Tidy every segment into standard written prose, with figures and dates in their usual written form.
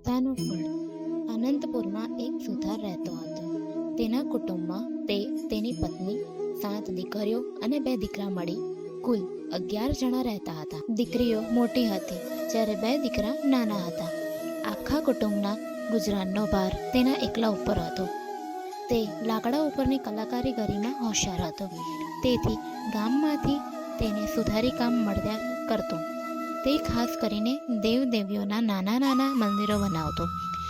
ગીતાનું ફળ. અનંતપુરમાં એક સુથાર રહેતો હતો. તેના કુટુંબમાં તેની પત્ની, 7 દીકરીઓ અને 2 દીકરા મળી કુલ 11 જણા રહેતા હતા. દીકરીઓ મોટી હતી જ્યારે 2 દીકરા નાના હતા. આખા કુટુંબના ગુજરાનનો ભાર તેના એકલા ઉપર હતો. તે લાકડા ઉપરની કલાકારીગરીમાં હોશિયાર હતો. તેથી ગામમાંથી તેને સુથારી કામ મળ્યા કરતું. તે ખાસ કરીને દેવદેવીઓના નાના નાના મંદિરો બનાવતો.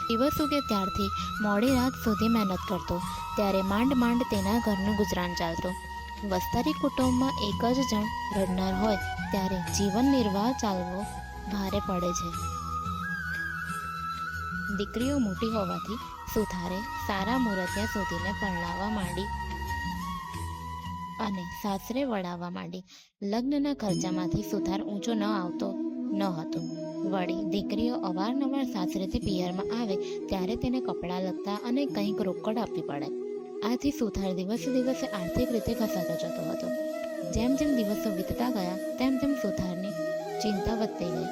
દિવસ ઉગે ત્યારથી મોડી રાત સુધી મહેનત કરતો. ત્યારે માંડ માંડ તેના ઘરનું ગુજરાન ચાલતું. વસ્તારી કુટુંબમાં એક જ જણ રડનાર હોય ત્યારે જીવન નિર્વાહ ચાલવો ભારે પડે છે. દીકરીઓ મોટી હોવાથી સુથારે સારા મુહૂર્તિયા શોધીને પરણાવવા માંડી અને સાસરે વળાવવા માંડી. લગ્નના ખર્ચામાંથી સુથાર ઊંચો ન આવતો ન હતો. વળી દીકરીઓ અવારનવાર સાસરેથી પિયરમાં આવે ત્યારે તેને કપડાં લત્તા અને કંઈક રોકડ આપવી પડે. આથી સુથાર દિવસે દિવસે આર્થિક રીતે ઘસાતો જતો હતો. જેમ જેમ દિવસો વીતતા ગયા તેમ તેમ સુથારની ચિંતા વધતી ગઈ.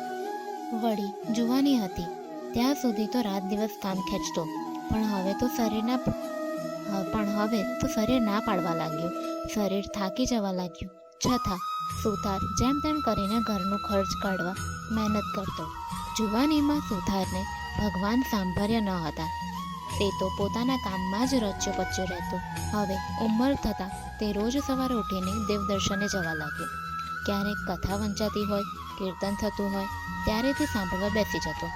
વળી જુવાની હતી ત્યાં સુધી તો રાત દિવસ કામ ખેંચતો, પણ હવે તો શરીર ના પાડવા લાગ્યું. શરીર થાકી જવા લાગ્યું. છતાં સુથાર જેમ તેમ કરીને ઘરનું ખર્ચ કાઢવા મહેનત કરતો. જુવાનીમાં સુથારને ભગવાન સાંભળ્યા ન હતા. તે તો પોતાના કામમાં જ રચ્યો પચ્યો રહેતો. હવે ઉંમર થતાં તે રોજ સવારે ઉઠીને દેવદર્શને જવા લાગ્યો. ક્યારેક કથા વંચાતી હોય, કીર્તન થતું હોય ત્યારે તે સાંભળવા બેસી જતો.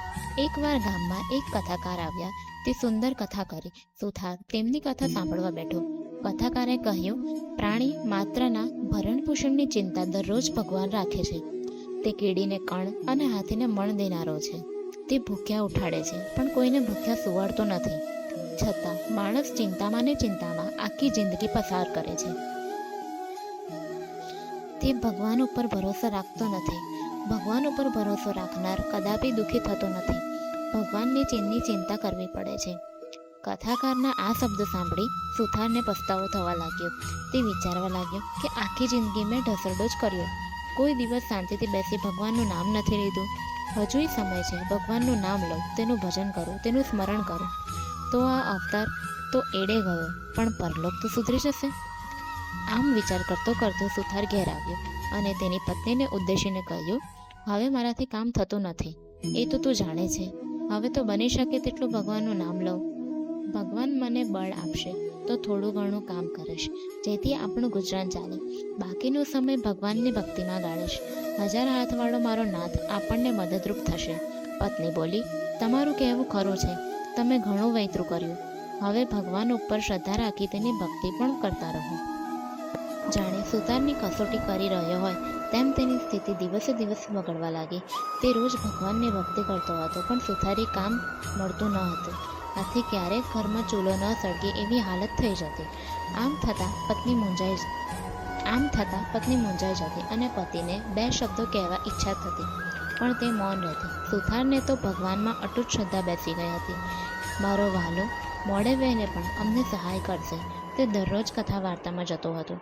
એકવાર ગામમાં એક કથાકાર આવ્યા. તે સુંદર કથા કરી. સુથાર તેમની કથા સાંભળવા બેઠો. કથાકારે કહ્યું, પ્રાણી માત્રના ભરણપોષણની ચિંતા દરરોજ ભગવાન રાખે છે. તે કીડીને કણ અને હાથીને મણ દેનારો છે. તે ભૂખ્યા ઉઠાડે છે પણ કોઈને ભૂખ્યા સુવાડતો નથી. છતાં માણસ ચિંતામાં ને ચિંતામાં આખી જિંદગી પસાર કરે છે. તે ભગવાન ઉપર ભરોસો રાખતો નથી. ભગવાન ઉપર ભરોસો રાખનાર કદાપી દુઃખી થતો નથી. ભગવાનની ચિંતા કરવી પડે છે. કથાકારના આ શબ્દ સાંભળી સુથારને પસ્તાવો થવા લાગ્યો. તે વિચારવા લાગ્યો કે આખી જિંદગી મેં ઢસરડો જ કર્યો. કોઈ દિવસ શાંતિથી બેસી ભગવાનનું નામ નથી લીધું. હજુય સમય છે. ભગવાનનું નામ લઉં, તેનું ભજન કરું, તેનું સ્મરણ કરું. તો આ અવતાર તો એડે ગયો, પણ પરલોક તો સુધરી જશે. આમ વિચાર કરતો કરતો સુથાર ઘેર આવ્યો અને તેની પત્નીને ઉદ્દેશીને કહ્યું, હવે મારાથી કામ થતું નથી. એ તો તું જાણે છે. હવે તો બની શકે તેટલું ભગવાનનું નામ લઉં. ભગવાન મને બળ આપશે તો થોડું ઘણું કામ કરીશ, જેથી આપણું ગુજરાન ચાલે. બાકીનો સમય ભગવાનની ભક્તિમાં ગાળીશ. 1000 હાથવાળો મારો નાથ આપણને મદદરૂપ થશે. પત્ની બોલી, તમારું કહેવું ખરું છે. તમે ઘણું વૈતરું કર્યું. હવે ભગવાન ઉપર શ્રદ્ધા રાખી તેની ભક્તિ પણ કરતા રહો. જાણે સુથારની કસોટી કરી રહ્યો હોય તેમ તેની સ્થિતિ દિવસે દિવસ બગડવા લાગી. તે રોજ ભગવાનની ભક્તિ કરતો હતો પણ સુથારી કામ મળતું ન હતું. આથી ક્યારેક ઘરમાં ચૂલો ન સળગે એવી હાલત થઈ જતી. આમ થતાં પત્ની મૂંઝાઈ જતી અને પતિને 2 શબ્દો કહેવા ઈચ્છા થતી, પણ તે મૌન રહેતી. સુથારને તો ભગવાનમાં અતૂટ શ્રદ્ધા બેસી ગઈ હતી. મારો વહાલો મોડે વહેલે પણ અમને સહાય કરશે. તે દરરોજ કથા વાર્તામાં જતો હતો.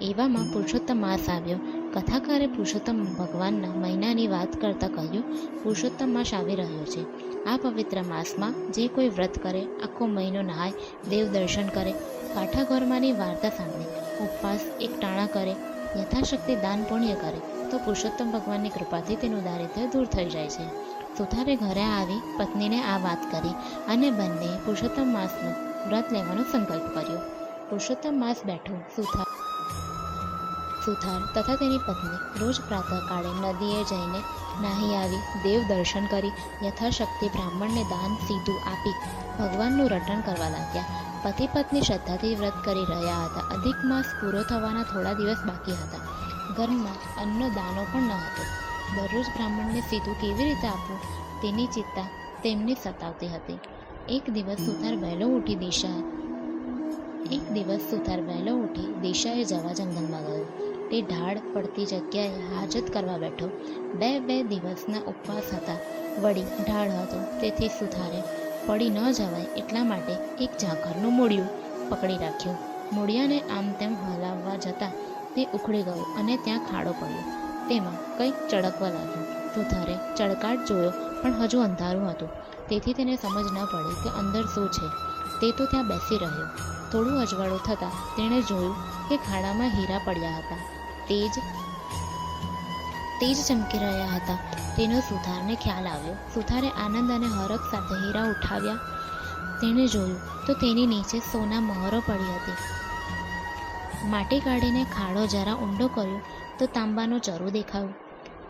એવામાં પુરુષોત્તમ માસ આવ્યો. કથાકારે પુરુષોત્તમ ભગવાનના મહિનાની વાત કરતાં કહ્યું, પુરુષોત્તમ માસ આવી રહ્યો છે. આ પવિત્ર માસમાં જે કોઈ વ્રત કરે, આખો મહિનો નહાય, દેવ દર્શન કરે, કાંઠા ઘરમાંની વાર્તા સાંભળે, ઉપવાસ એકટાણા કરે, યથાશક્તિ દાન પુણ્ય કરે તો પુરુષોત્તમ ભગવાનની કૃપાથી તેનું દારિદ્ર્ય દૂર થઈ જાય છે. સુથારે ઘરે આવી પત્નીને આ વાત કરી અને બંનેએ પુરુષોત્તમ માસનું વ્રત લેવાનો સંકલ્પ કર્યો. પુરુષોત્તમ માસ બેઠો. સુથાર તથા તેની પત્ની રોજ પ્રાતઃકાળે નદીએ જઈને નાહી આવી, દેવ દર્શન કરી, યથાશક્તિ બ્રાહ્મણને દાન સીધું આપી ભગવાનનું રટણ કરવા લાગ્યા. પતિ પત્ની શ્રદ્ધાથી વ્રત કરી રહ્યા હતા. અધિક માસ પૂરો થવાના થોડા દિવસ બાકી હતા. ઘરમાં અન્નનો દાણો પણ ન હતો. દરરોજ બ્રાહ્મણને સીધું કેવી રીતે આપવું તેની ચિંતા તેમને સતાવતી હતી. એક દિવસ સુથાર વહેલો ઉઠી દિશાએ જવા જંગલમાં ગયો. તે ઢાળ પડતી જગ્યાએ હાજત કરવા બેઠો. 2 દિવસના ઉપવાસ હતા. વળી ઢાળ હતો, તેથી સુથારે પડી ન જવાય એટલા માટે એક ઝાકરનું મૂળિયું પકડી રાખ્યું. મૂળિયાને આમ તેમ હલાવવા જતાં તે ઉખડી ગયું અને ત્યાં ખાડો પડ્યો. તેમાં કંઈક ચળકવા લાગ્યું. સુથારે ચળકાટ જોયો પણ હજુ અંધારું હતું. તેથી તેને સમજ ન પડી કે અંદર શું છે. તે તો ત્યાં બેસી રહ્યો. થોડું અજવાળું થતાં તેણે જોયું કે ખાડામાં હીરા પડ્યા હતા. તેજ ચમકી રહ્યા હતા. તેનો સુથારને ખ્યાલ આવ્યો. સુથારે આનંદ અને હરખ સાથે હીરા ઉઠાવ્યા. તેણે જોયું તો તેની નીચે સોના મહોરો પડી હતી. માટી કાઢીને ખાડો જરા ઊંડો કર્યો તો તાંબાનું ચરું દેખાયું.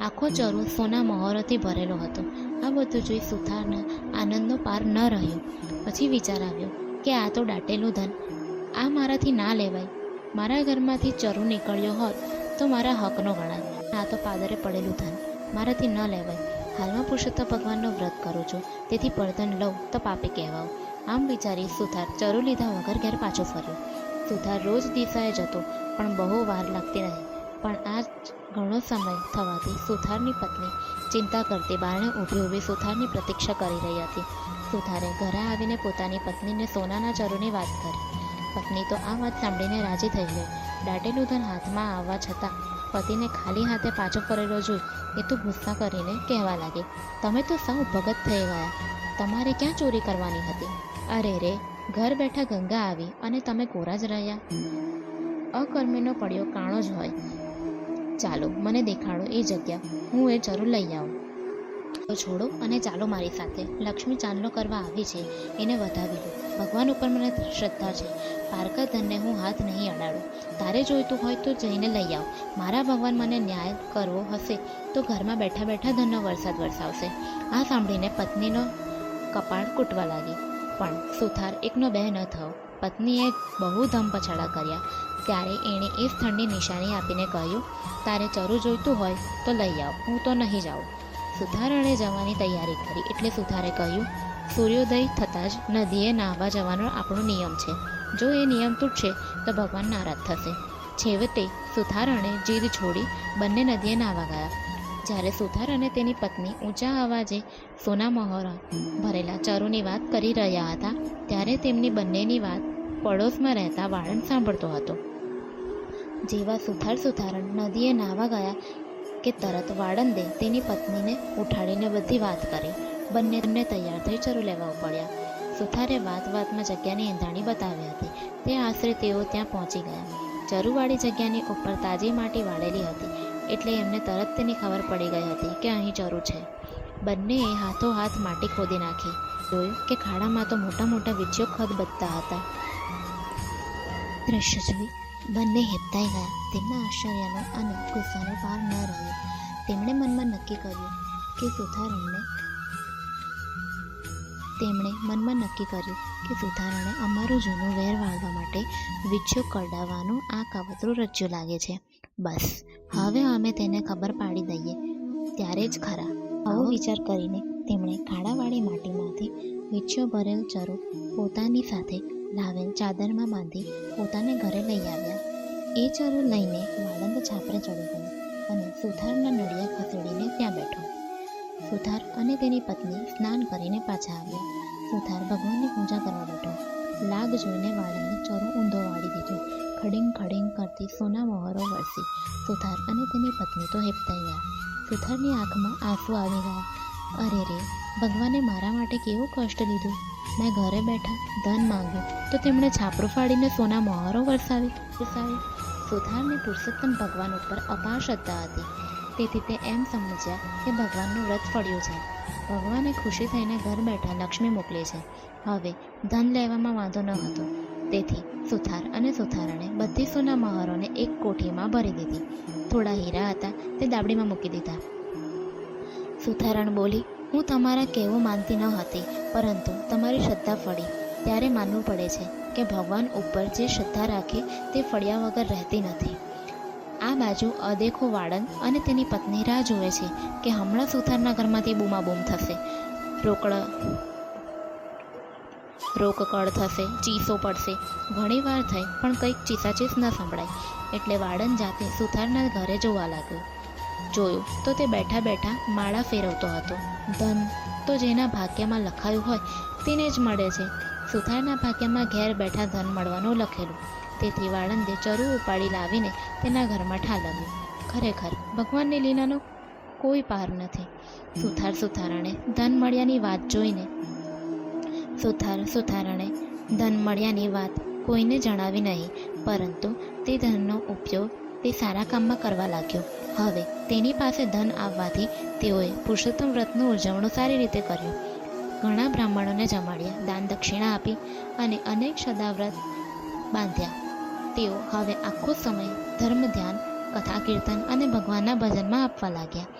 આખો ચરું સોના મહોરોથી ભરેલો હતો. આ બધું જોઈ સુથારના આનંદનો પાર ન રહ્યો. પછી વિચાર આવ્યો કે આ તો દાટેલું ધન, આ મારાથી ના લેવાય. મારા ઘરમાંથી ચરું નીકળ્યો હોત તો મારા હકનો ગણાય. આ તો પાદરે પડેલું ધન, મારાથી ન લેવાય. હાલમાં પુરુષોત્તમ ભગવાનનો વ્રત કરું છું, તેથી પડધન લઉં તો પાપી કહેવાઉં. આમ વિચારી સુથાર ચરું લીધા વગર ઘેર પાછો ફર્યો. સુથાર રોજ દિશાએ જતો, પણ બહુ વાર લાગતી રહી. પણ આજ ઘણો સમય થવાથી સુથારની પત્ની ચિંતા કરતી બારણે ઊભી સુથારની પ્રતીક્ષા કરી રહી હતી. સુથારે ઘરે આવીને પોતાની પત્નીને સોનાના ચરુની વાત કરી. પત્ની તો આ વાત સાંભળીને રાજી થઈ ગઈ. દાટેલું ધન હાથમાં આવવા છતાં પતિને ખાલી હાથે પાછો ફરેલો જોઈ એ તો ગુસ્સા કરીને કહેવા લાગી, તમે તો સૌ ભગત થઈ ગયા, તમારે ક્યાં ચોરી કરવાની હતી? અરે રે, ઘર બેઠા ગંગા આવી અને તમે કોરા જ રહ્યા. અકર્મીનો પડ્યો કાણો જ હોય. ચાલો મને દેખાડો એ જગ્યા, હું એ ચરું લઈ આવું. તો છોડો અને ચાલો મારી સાથે. લક્ષ્મી ચાંદલો કરવા આવી છે, એને વધાવી લો. ભગવાન ઉપર મને શ્રદ્ધા છે. પારકા ધનને હું હાથ નહીં અડાડું. તારે જોઈતું હોય તો જઈને લઈ આવ. મારા ભગવાન મને ન્યાય કરવો હશે તો ઘરમાં બેઠા બેઠા ધનનો વરસાદ વરસાવશે. આ સાંભળીને પત્નીનો કપાળ કૂટવા લાગી. પણ સુથાર એકનો બે ન થયો. પત્નીએ બહુ ધમપછાડા કર્યા. ત્યારે એણે એ સ્થળની નિશાની આપીને કહ્યું, તારે ચરું જોઈતું હોય તો લઈ આવ, હું તો નહીં જાઉં. સુથારણે જવાની તૈયારી કરી એટલે સુથારે કહ્યું, સૂર્યોદય થતાં જ નદીએ નાહવા જવાનો આપણો નિયમ છે. જો એ નિયમ તૂટશે તો ભગવાન નારાજ થશે. છેવટે સુથારણે જીદ છોડી બંને નદીએ નાહવા ગયા. જ્યારે સુથાર અને તેની પત્ની ઊંચા અવાજે સોના મહોરા ભરેલા ચરુની વાત કરી રહ્યા હતા, ત્યારે તેમની બંનેની વાત પડોશમાં રહેતા વાળંદ સાંભળતો હતો. જેવા સુથારણ નદીએ નાહવા ગયા કે તરત વાળંદે તેની પત્નીને ઉઠાડીને બધી વાત કરી. બંને તૈયાર થઈ ચરું લેવા પડ્યા. સુથારે વાતમાં જગ્યાની એંધાણી બતાવી હતી. તે આશરે તેઓ ત્યાં પહોંચી ગયા. ચરુવાળી જગ્યાની ઉપર તાજી માટી વાળેલી હતી એટલે એમને તરત તેની ખબર પડી ગઈ હતી કે અહીં ચરું છે. બંનેએ હાથોહાથ માટી ખોદી નાખી. જોયું કે ખાડામાં તો મોટા મોટા વીંછીઓ ખદબદતા હતા. દ્રશ્ય જોઈ બંને હેબતાઈ ગયા. તેમના આશ્ચર્યનો અને ગુસ્સાનો પાર ન રહ્યો. તેમણે મનમાં નક્કી કર્યું કે સુથારણે અમારું જૂનું વેર વાળવા માટે વીંછીઓ કરડાવવાનું આ કાવતરું રચ્યું લાગે છે. બસ હવે અમે તેને ખબર પાડી દઈએ ત્યારે જ ખરા. આવો વિચાર કરીને તેમણે ખાડાવાળી માટીમાંથી વીંછીઓ ભરેલ ચરું પોતાની સાથે લાવેલ ચાદરમાં બાંધી પોતાને ઘરે લઈ આવ્યા. એ ચરું લઈને વાળંદ છાપરે ચડી ગયો અને સુથારના નળિયા ખસેડીને ત્યાં બેઠો. સુથાર અને તેની પત્ની સ્નાન કરીને પાછા આવ્યા. સુથાર ભગવાનની પૂજા કરવા બેઠો. લાગ જોઈને વાળંદે ચરું ઊંધો વાળી દીધું. ખડીંગ કરતી સોના મહોરો વરસી. સુથાર અને તેની પત્ની તો હેબતાઈ ગયા. સુથારની આંખમાં આંસુ આવી ગયા. અરે રે, ભગવાને મારા માટે કેવું કષ્ટ લીધું. મેં ઘરે બેઠા ધન માંગ્યું તો તેમણે છાપરું ફાડીને સોના મહોરો વરસાવી. સુથારને પુરુષોત્તમ ભગવાન ઉપર અપાર શ્રદ્ધા હતી. તેથી તે એમ સમજ્યા કે ભગવાનનું વ્રત ફળ્યું છે. ભગવાને ખુશી થઈને ઘર બેઠા લક્ષ્મી મોકલી છે. હવે ધન લેવામાં વાંધો ન હતો. તેથી સુથાર અને સુથારણે બધી સોના મહોરોને એક કોઠીમાં ભરી દીધી. થોડા હીરા હતા તે દાબડીમાં મૂકી દીધા. સુથારણ બોલી, હું તમારા કહેવું માનતી ન હતી, પરંતુ તમારી શ્રદ્ધા ફળી ત્યારે માનવું પડે છે કે ભગવાન ઉપર જે શ્રદ્ધા રાખે તે ફળ્યા વગર રહેતી નથી. આ બાજુ અદેખો વાળંદ અને તેની પત્ની રાહ જુએ છે કે હમણાં સુથારના ઘરમાંથી બૂમાબૂમ થશે, રોકકળ થશે, ચીસો પડશે. ઘણી વાર થઈ પણ કંઈક ચીસાચીસ ન સંભળાય એટલે વાળંદ જાતે સુથારના ઘરે જોવા લાગ્યો. જોયું તો તે બેઠા બેઠા માળા ફેરવતો હતો. ધન તો જેના ભાગ્યમાં લખાયું હોય તેને જ મળે છે. સુથારના ભાગ્યમાં ઘેર બેઠા ધન મળવાનું લખેલું. તેથી વાળંદે ચરું ઉપાડી લાવીને તેના ઘરમાં ઠાલવ્યું. ખરેખર ભગવાનની લીલાનો કોઈ પાર નથી. સુથારણે ધન મળ્યાની વાત જોઈને સુથારણે ધન મળ્યાની વાત કોઈને જણાવી નહીં, પરંતુ તે ધનનો ઉપયોગ તે સારા કામમાં કરવા લાગ્યો. હવે તેની પાસે ધન આવવાથી તેઓએ પુરુષોત્તમ વ્રતનું ઉજવણું સારી રીતે કર્યું. ઘણા બ્રાહ્મણોને જમાડ્યા, દાન દક્ષિણા આપી અને અનેક સદાવ્રત બાંધ્યા. તેઓ હવે આખો સમય ધર્મ ધ્યાન, કથા કીર્તન અને ભગવાનના ભજનમાં આપવા લાગ્યા.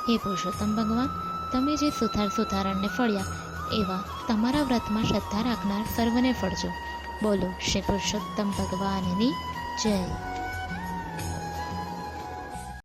હે પુરુષોત્તમ ભગવાન, તમે જે સુથારણને ફળ્યા એવા તમારા વ્રતમાં શ્રદ્ધા રાખનાર સર્વને ફળજો. બોલો શ્રી પુરુષોત્તમ ભગવાનની જય.